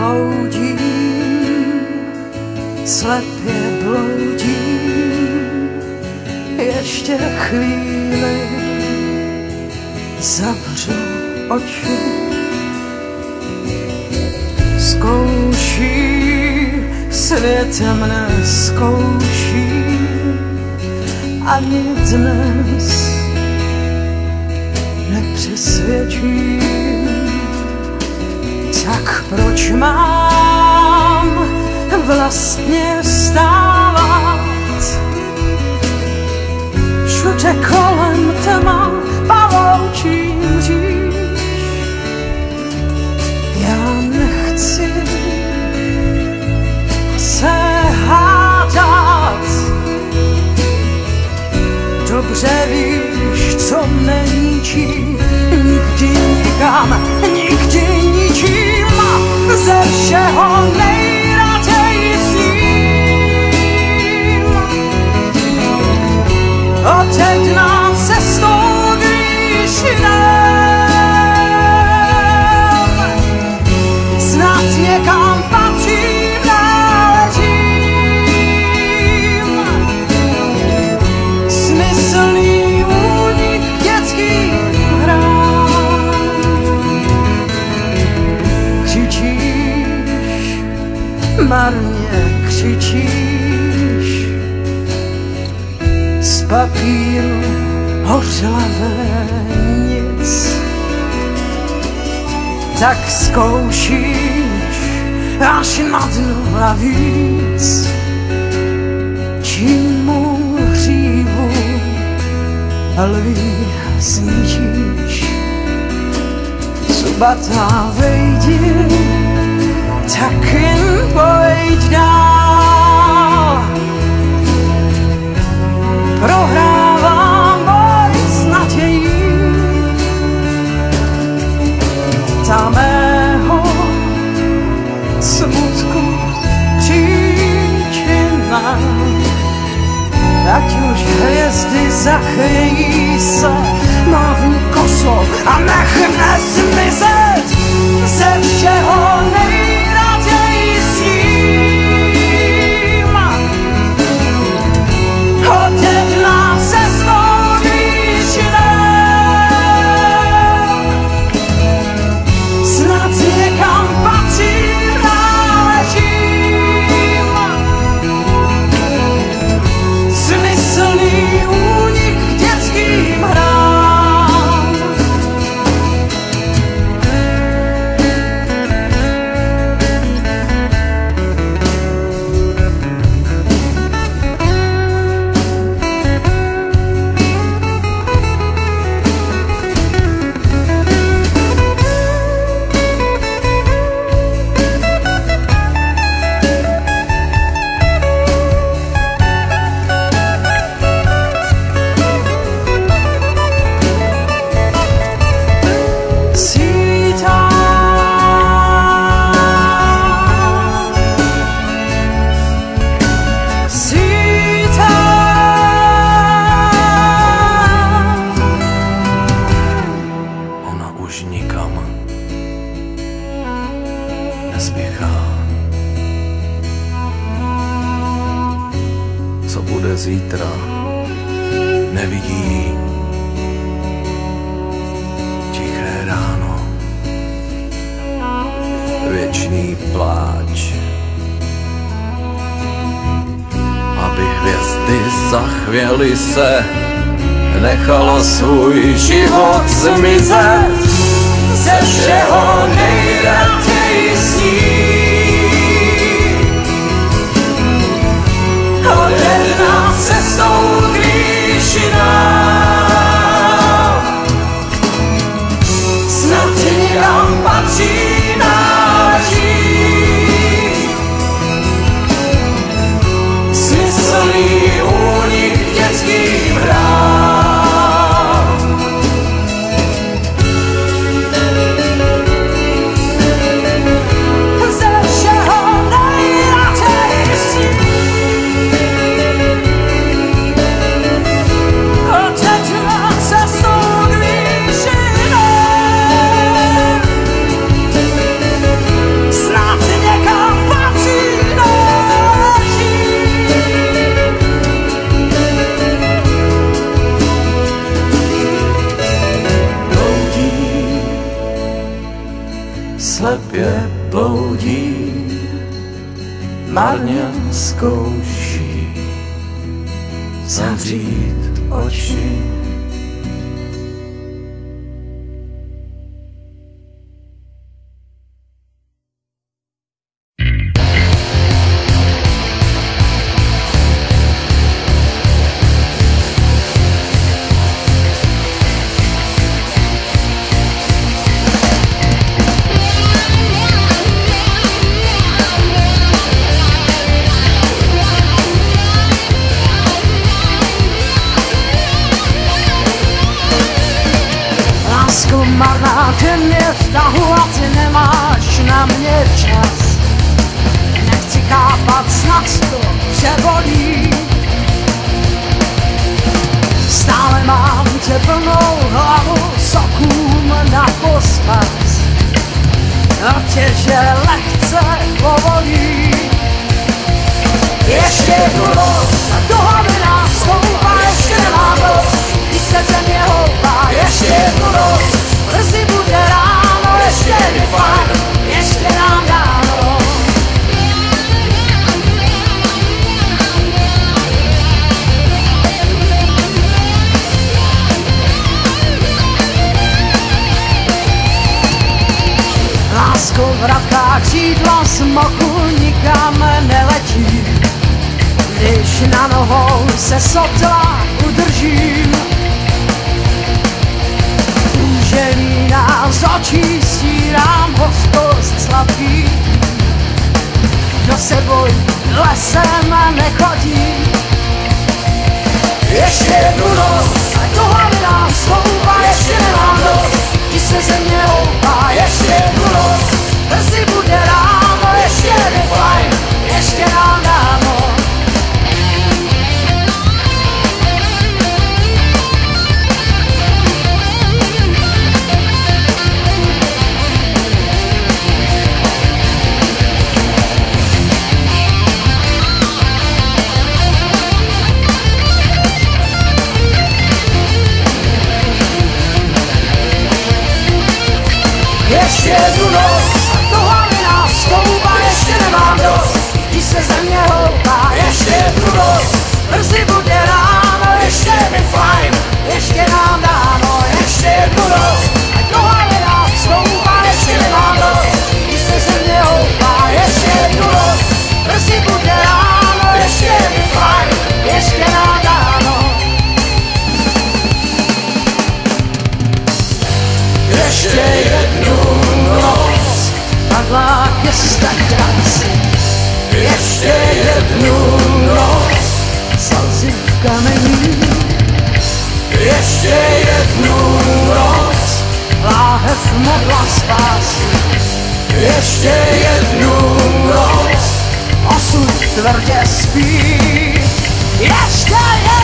bloudím, slepě bloudím, ještě chvíli zavřu oči. Zkouší, světem nezkouší, ani dnes nepřesvědčím. Tak proč mám vlastně vstávat? Všude kolem tma paloučím říš. Já nechci se hádat. Dobře víš, co mne ničí, nikdy nikam, nikdy ničím. Ze všeho nejraději sním. Odteď nám cestou když jdem, snad někam patřím, náležím. Smyslný únik dětským hrám. Křičíš, marně křičíš, z papíru hořlavé nic. Tak zkoušíš až na dno a víc. Čím mou hřívu lví zničíš. Zubatá vejdi, tak jen pojď dál. Prohrávám boj s nadějí. Ta mého smutku příčina. Ať už hvězdy zachvějí se, mávni kosou a nechme zmizet ze všeho nejraději sním. Odteď nám cestou když jdem, snad někam patřím, náležím. Smyslný únik k dětským hrám. Co bude zítra, nevidí. Tiché ráno, věčný pláč. Aby hvězdy zachvěly se, nechala svůj život zmizet. Ze všeho nejraději sní. Odejď nám cestou když jdem, snad někam patří, náleží. Smyslný únik k dětským hrám. nebloudí, marně zkouší zavřít oči. Marná, ty mě vtahu a ty nemáš na mě čas. Nechci chápat, snad to přebolí. Stále mám tě plnou hlavu sokům na pospas. A tě, že lehce povolí. Ještě jednu noc a do hlavy nám stoupá, ještě nemám dost. Když se země houpá, ještě jednu noc. Brzy bude ráno, ještě je fajn, ještě nám dáno. Lásko vraká, křídlo smoku nikam neletí. Když na nohou se sotla udržím, úževína z očí stírám hořkost sladký. Kdo se bojí, lesem nechodí. Ještě jednu noc, ať to hlavy nám stoupá, ještě nemám dost. Když se země houpá, ještě jednu noc. Brzy bude ráno, ještě je fajn, ještě nám dáno. Ještě jednu noc, to hlavy nás stoupá, ještě nemám dost. Když se země houpá, ještě jednu noc. Brzy bude ráno, ještě mi fajn, ještě nám dáno. Ještě jednu noc, to hlavy nás stoupá, ještě nemám dost. Když se země houpá, ještě jednu noc. Brzy bude ráno, ještě mi fajn, ještě nám dáno. Ještě jednu noc, padla ke stakránci. Ještě jednu noc, slzy v kamení. Ještě jednu noc, láhev modla spásy. Ještě jednu noc, osud tvrdě spí. Ještě jednu